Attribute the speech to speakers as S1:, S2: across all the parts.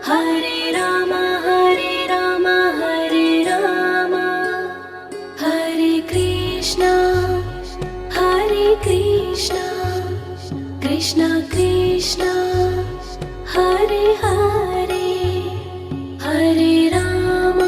S1: Hare Ram Hare Ram Hare Ram Hare Krishna Krishna Krishna Hare Hare Hare Ram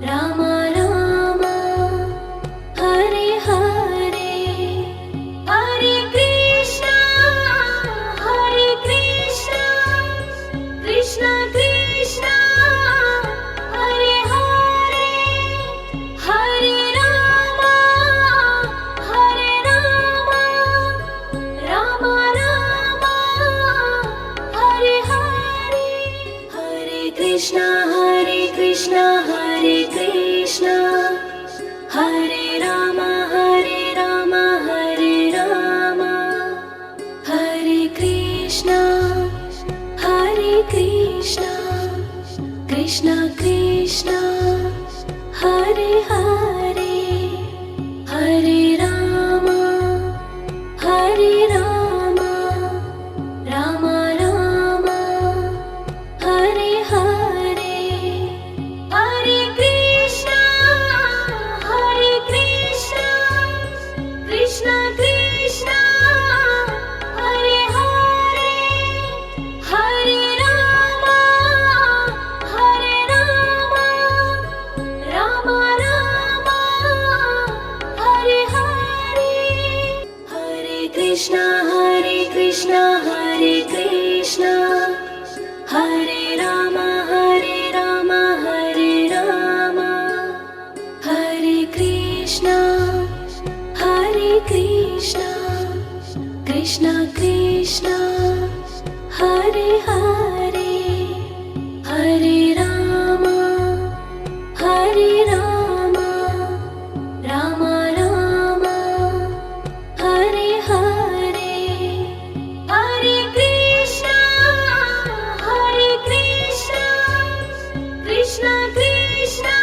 S1: Ram Ram Hare Hare Hare Krishna Krishna Krishna Hare Hare Hare Ram Ram Ram Hare Hare Hare Krishna Hare Krishna Hare Ram Hare Ram Hare Krishna Krishna Krishna Hare Hare Hare Ram Ram Ram Hare Hare Hare Krishna Krishna Krishna Hare Hare Hare Ram Ram Hare Hare Hare Krishna Hare Krishna Hare Ram Hare Ram Hare Krishna Krishna Krishna Hare Hare Hare Ram Ram Hare Hare Hare Krishna Krishna Krishna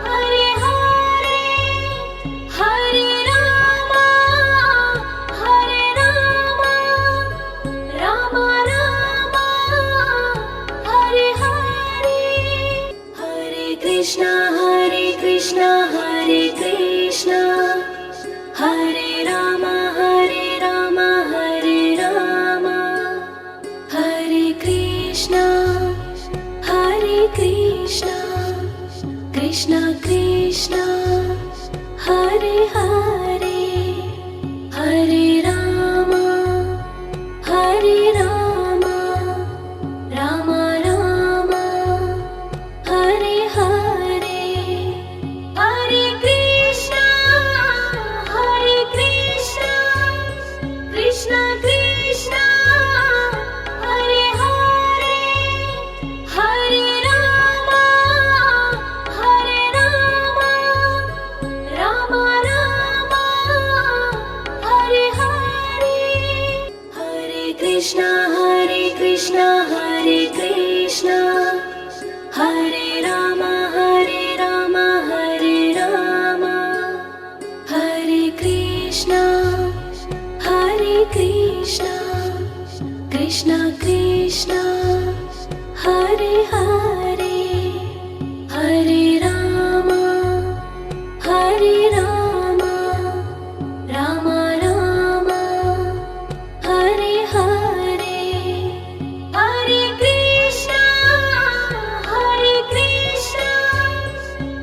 S1: Hare Hare Hare Ram Ram Hare Hare Hare Krishna Hare Krishna Hare Ram Hare Krishna Krishna Krishna Hare Hare Hare Ram Ram Hare Hare Hare Krishna Krishna Krishna Hare Hare Hare Ram Ram Hare Hare Hare Krishna Hare Ram Hare Krishna Krishna Krishna Hare Hare Hare Ram Ram Hare Hare Hare Krishna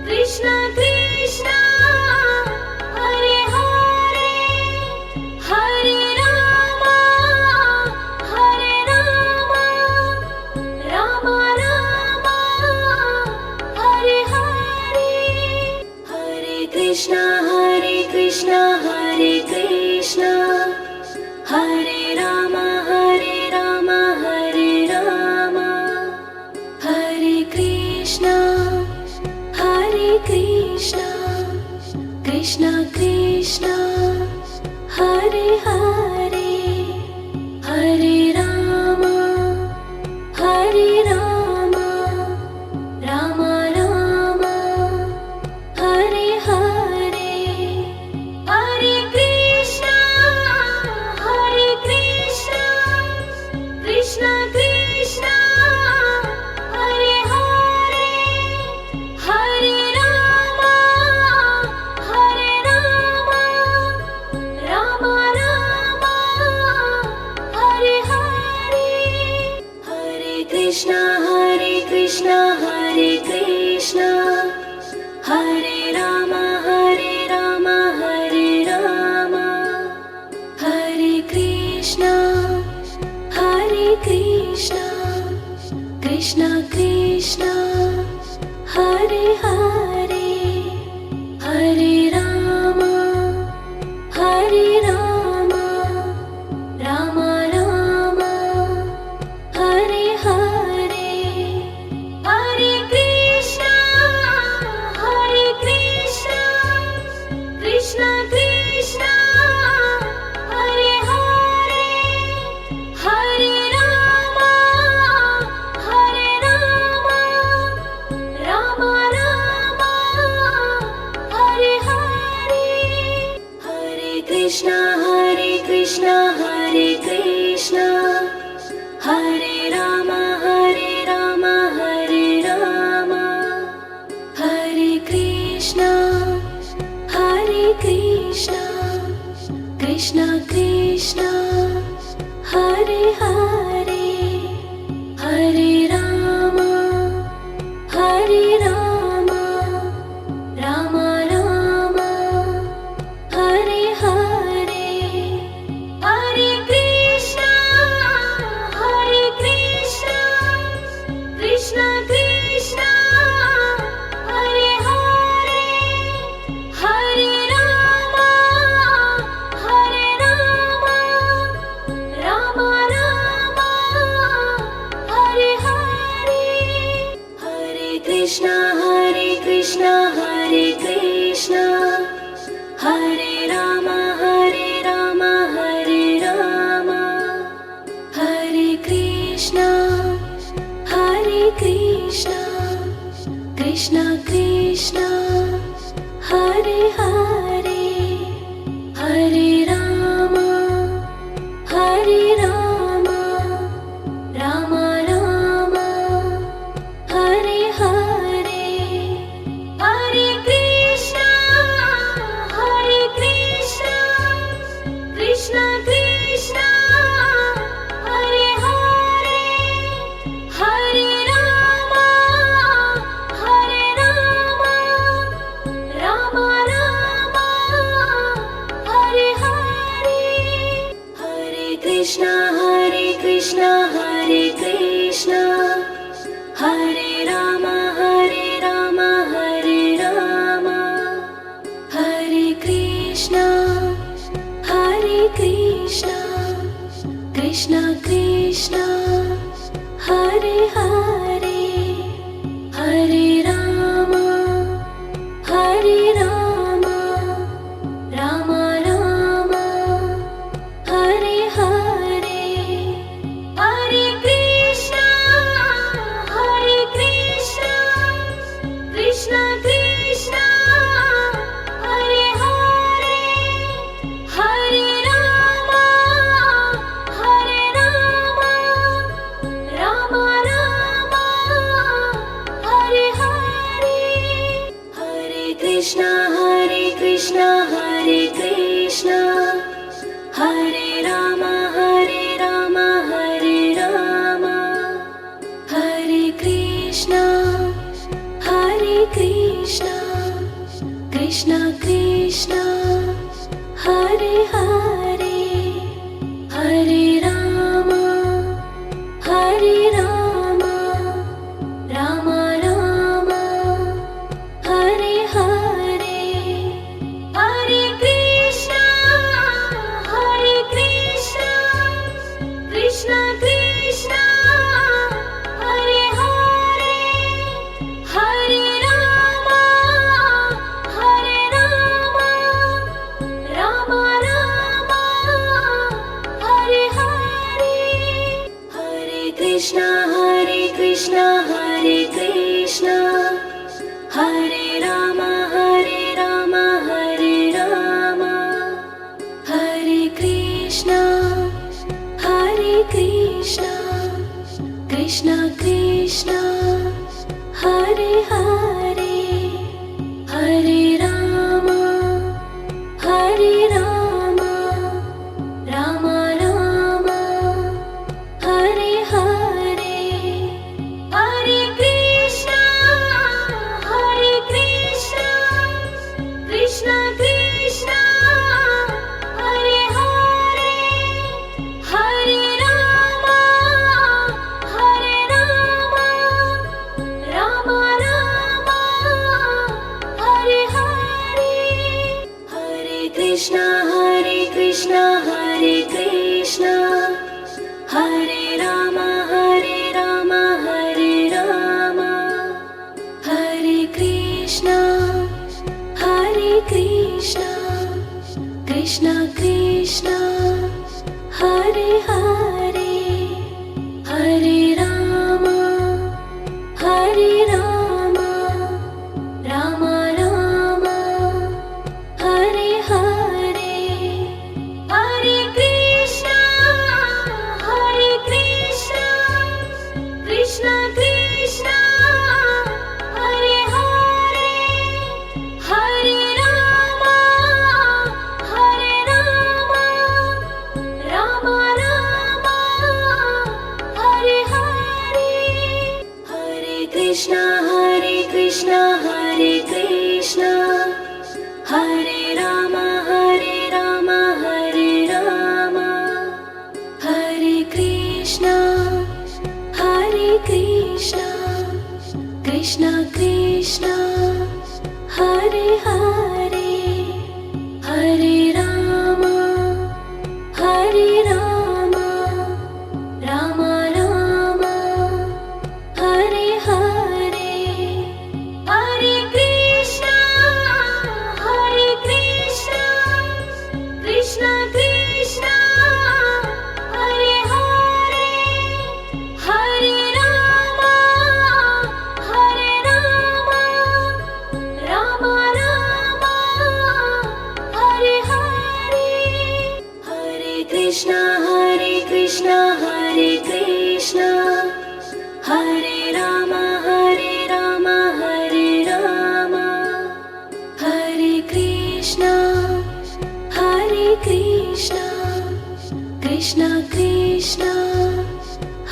S1: Krishna Krishna Hare Hare Hare Ram Ram Hare Hare Hare Krishna Hare Ram Hare Krishna Krishna Krishna Hare Hare Hare Ram Ram Hare Hare Hare Krishna Krishna Hare Krishna Hare Rama Hare Rama Hare Rama Hare Krishna Krishna Krishna Hare Hare Hare Rama Rama Rama Hare Hare Hare Krishna Krishna Krishna Hare Hare Hare Rama Rama Rama Hare Hare Hare Krishna Hare Krishna Hare Rama Hare Rama Hare Krishna Krishna Krishna Hare Hare Hare Rama Rama Rama Hare Hare Hare Krishna Krishna Krishna Hare Hare Hare Rama Rama Rama Hare Hare Hare Krishna Hare Rama Hare Rama Hare Krishna Krishna Krishna Hare Hare Hare Rama Rama Rama Hare Hare Hare Krishna Krishna Krishna Hare Hare Hare Rama Rama Rama Hare Hare Hare Krishna Hare Rama Hare Rama Hare Krishna Krishna Krishna Hare Hare Hare Rama Rama Rama Hare Hare Hare Krishna Krishna Krishna Hare Hare Hare Rama Rama Rama Hare Hare Hare Krishna Hare Rama Hare Rama Hare Krishna Krishna Krishna Hare Hare Hare Rama Rama Rama Hare Hare Hare Krishna Krishna Krishna Hare Hare Hare Rama Rama Rama Hare Hare Hare Krishna Hare Rama Hare Rama Hare Krishna Krishna Krishna Hare Hare Hare Rama Rama Rama Hare Hare Hare Krishna Hare Rama, Hare Rama, Hare Rama, Hare Krishna, Krishna Krishna, Hare Hare, Hare Rama, Rama Rama, Hare Hare, Hare Krishna, Krishna Krishna, Hare Hare, Hare Rama, Rama Rama, Hare Hare, Hare Krishna, Hare Krishna, Hare Rama, Hare Rama, Hare Krishna, Krishna Krishna, Hare Hare, Hare Rama, Rama Rama, Hare Hare, Hare Krishna, Krishna Krishna, Hare Hare, Hare Rama, Rama Rama, Hare Hare, Hare Krishna, Hare Krishna, Hare Rama, Hare Rama, Hare Krishna, Krishna Krishna,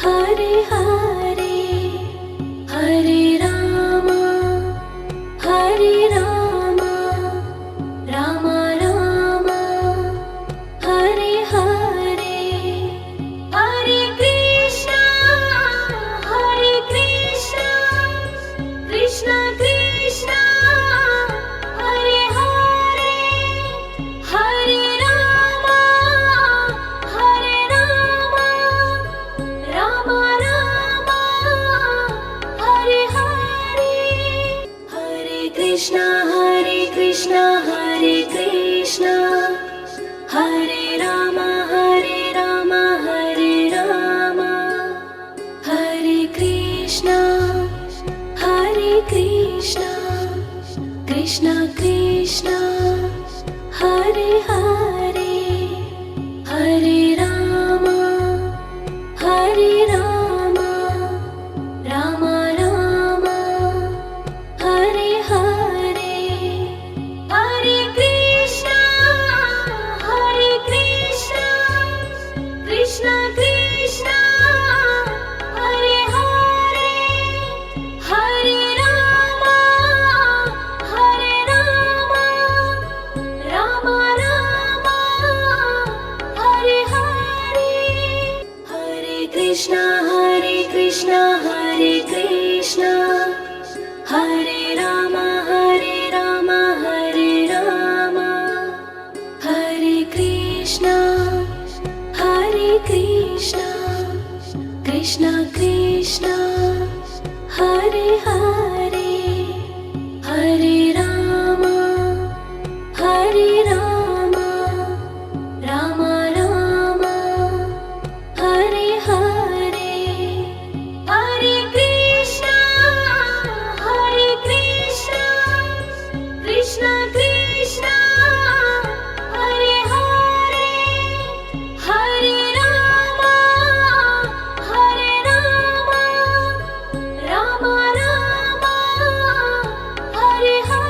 S1: Hare Hare, Hare Rama, Rama Rama, Hare Hare, Hare Krishna, Krishna Krishna, Hare Hare, Hare Rama, Rama Rama, Hare Hare, Hare Krishna, Hare Krishna, Hare Rama, Hare Rama, Hare Krishna, Krishna Krishna, Hare Hare, Hare Rama, Rama Rama, Hare Hare, Hare Krishna, Krishna Krishna, Hare Hare, Hare Rama, Rama Rama, Hare Hare, Hare Krishna, Hare Krishna, Hare Rama, Hare Rama, Hare Krishna, Krishna Krishna, Hare Hare, Hare Rama, Rama Rama, Hare Hare, Hare Krishna, Krishna Krishna, Hare Hare, Hare Rama, Rama Rama, Hare Hare.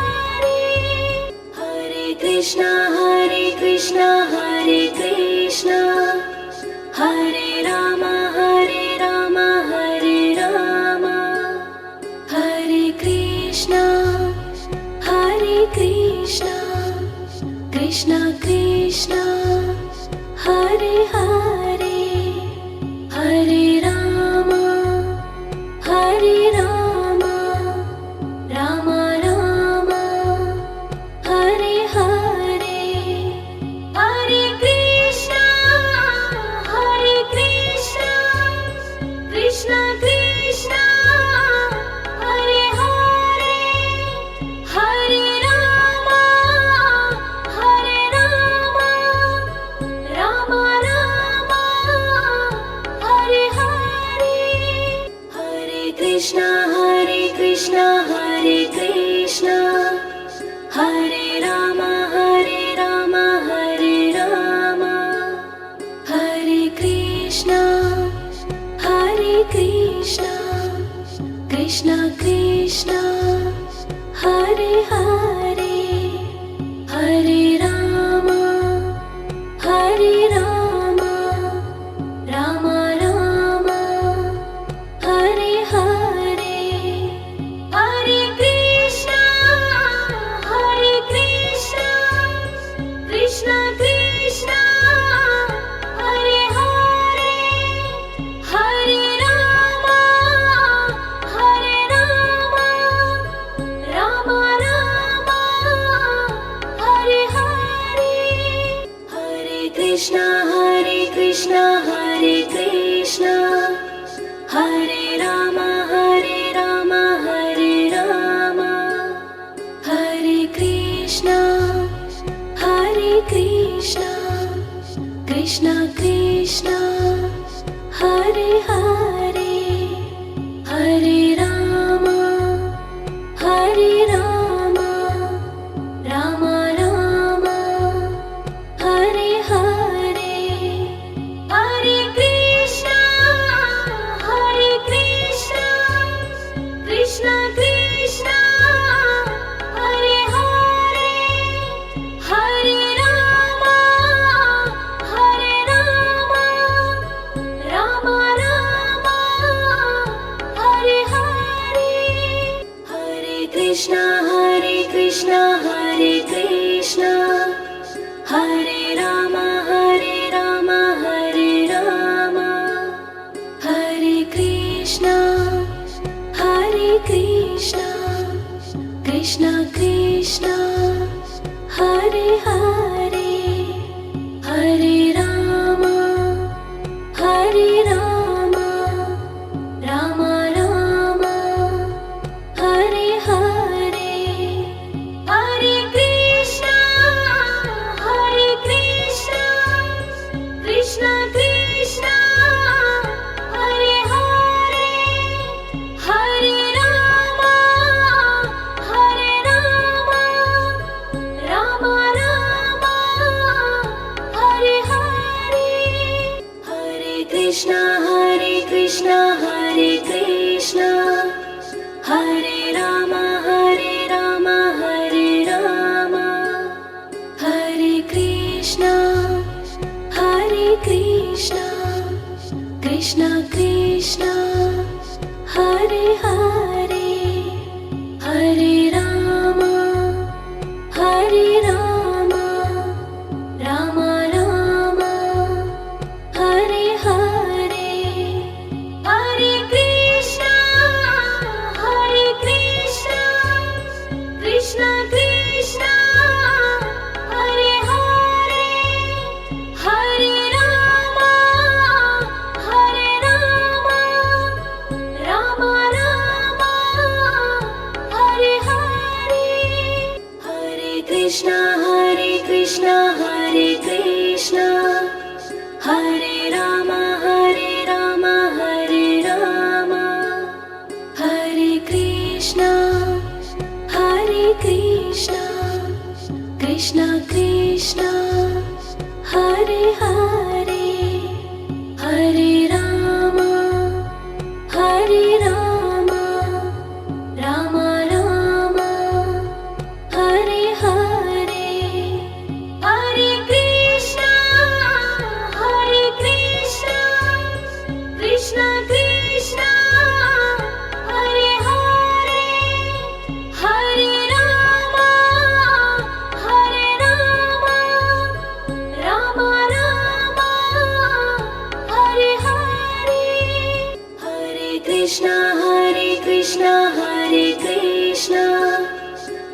S1: Krishna Hare Krishna Hare Rama Hare Rama Hare Krishna Krishna Krishna Hare Hare Hare Rama Rama Rama Hare Hare Hare Krishna Krishna Krishna Hare Hare Hare Rama Rama Rama Hare Hare Hare Krishna Hare Krishna Hare Rama Hare Rama Hare Krishna Krishna Krishna Hare Hare Hare Rama Rama Rama Hare Hare Hare Krishna Krishna Krishna Hare Hare Hare Rama Rama Rama Hare Hare Hare Krishna Hare Krishna Hare Rama Hare Rama Hare Krishna Krishna Krishna Hare Hare Hare Rama Rama Rama Hare Hare Hare Krishna Krishna Krishna Hare Hare Hare Rama Rama Rama Hare Hare Hare Krishna Hare Krishna Hare Rama Hare Rama Hare Krishna Krishna Krishna Hare Hare Hare Rama Rama Rama Hare Hare Hare Krishna Krishna Krishna Hare Hare Hare Rama Rama Rama Hare Hare Hare Krishna Hare Krishna Hare Rama Hare Rama Hare Krishna Krishna Krishna Hare Hare Hare Rama Rama Rama Hare Hare Hare Krishna Krishna Krishna Hare Hare Hare Rama Rama Rama Hare Hare Hare Krishna Hare Krishna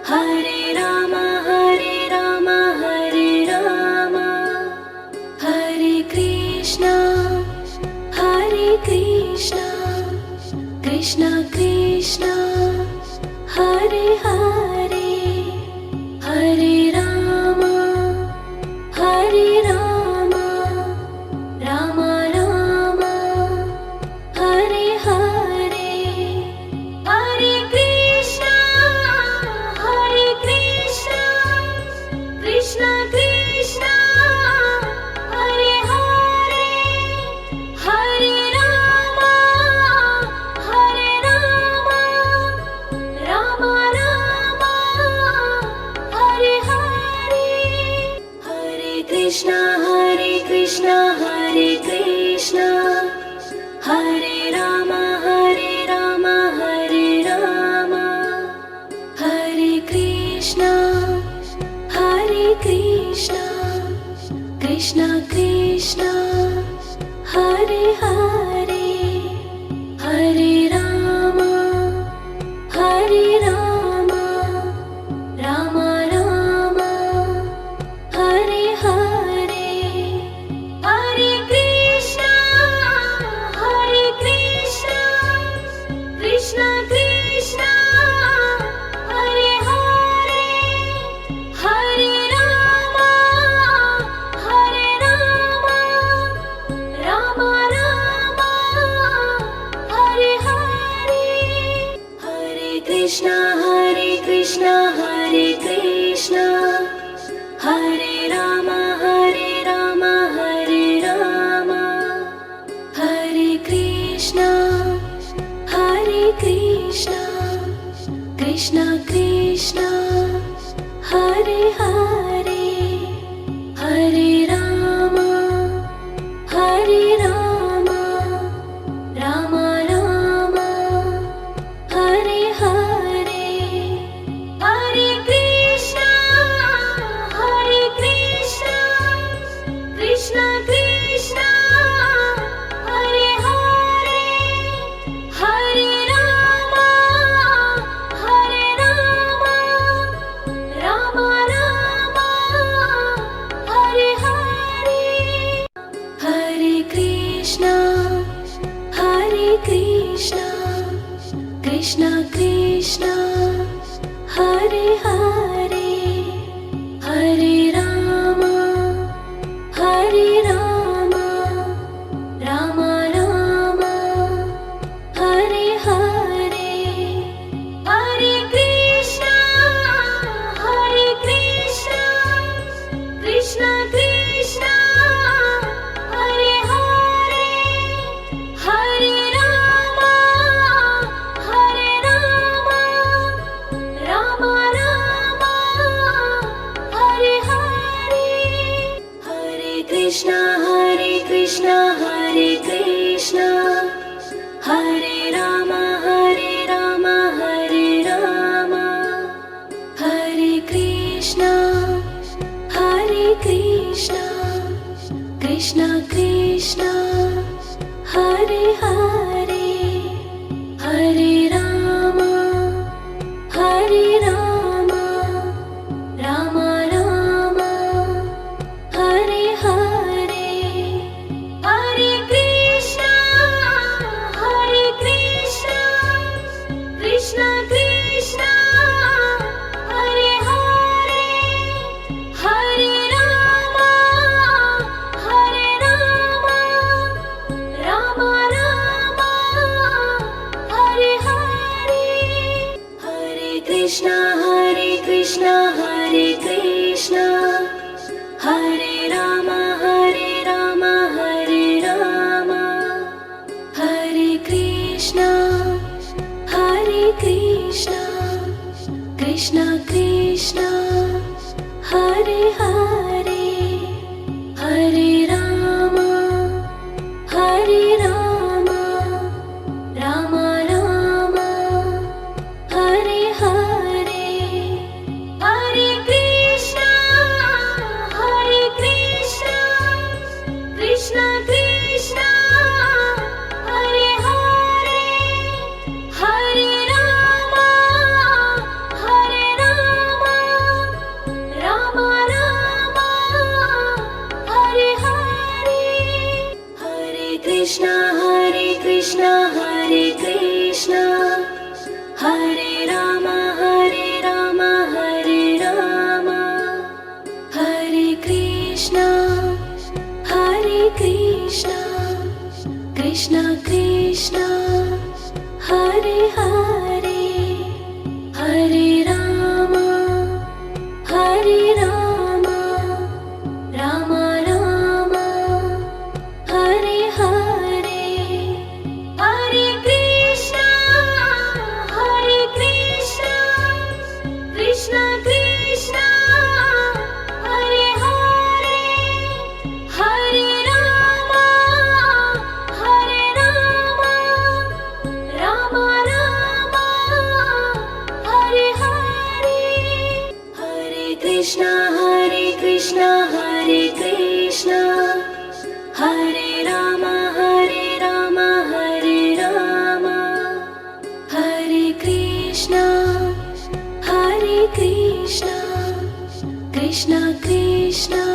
S1: Hare Rama Hare Rama Hare Krishna Krishna Krishna Hare Hare Hare Rama Rama Rama Hare Hare Hare Hare Hare Ram Ram Ram Hare Hare Hare Krishna Krishna Krishna Hare Hare Hare Ram Ram Ram Hare Hare Hare Krishna Hare Krishna Hare Ram Hare Ram Hare Krishna Krishna Krishna Hare Hare Hare Ram Ram Ram Hare Hare Hare Krishna Krishna Krishna Hare Hare Hare Ram Ram Ram Hare Hare Hare Krishna Krishna Krishna Hare Hare Hare Ram Ram Ram Hare Hare Hare Krishna Krishna Krishna Hare Hare Hare Ram Ram Ram Hare Hare Hare Krishna Hare Krishna Hare Ram Hare Krishna Krishna Krishna Hare Hare Hare Ram Ram Ram Hare Hare Hare Krishna Krishna Krishna Hare Hare Hare Ram Ram Ram Hare Hare Hare Krishna Hare Ram Hare Krishna Krishna Krishna Hare Hare Hare Ram Ram Ram Hare Hare Hare Krishna Krishna Krishna Hare Hare Hare Ram Ram Ram Hare Hare Hare Krishna Hare Ram Hare Krishna Krishna Krishna Hare Hare Hare Ram Ram Ram Hare Hare Hare Krishna Krishna Krishna Hare Hare Hare Ram Ram Ram Hare Hare Hare Krishna Hare Krishna Hare Ram Hare Krishna Krishna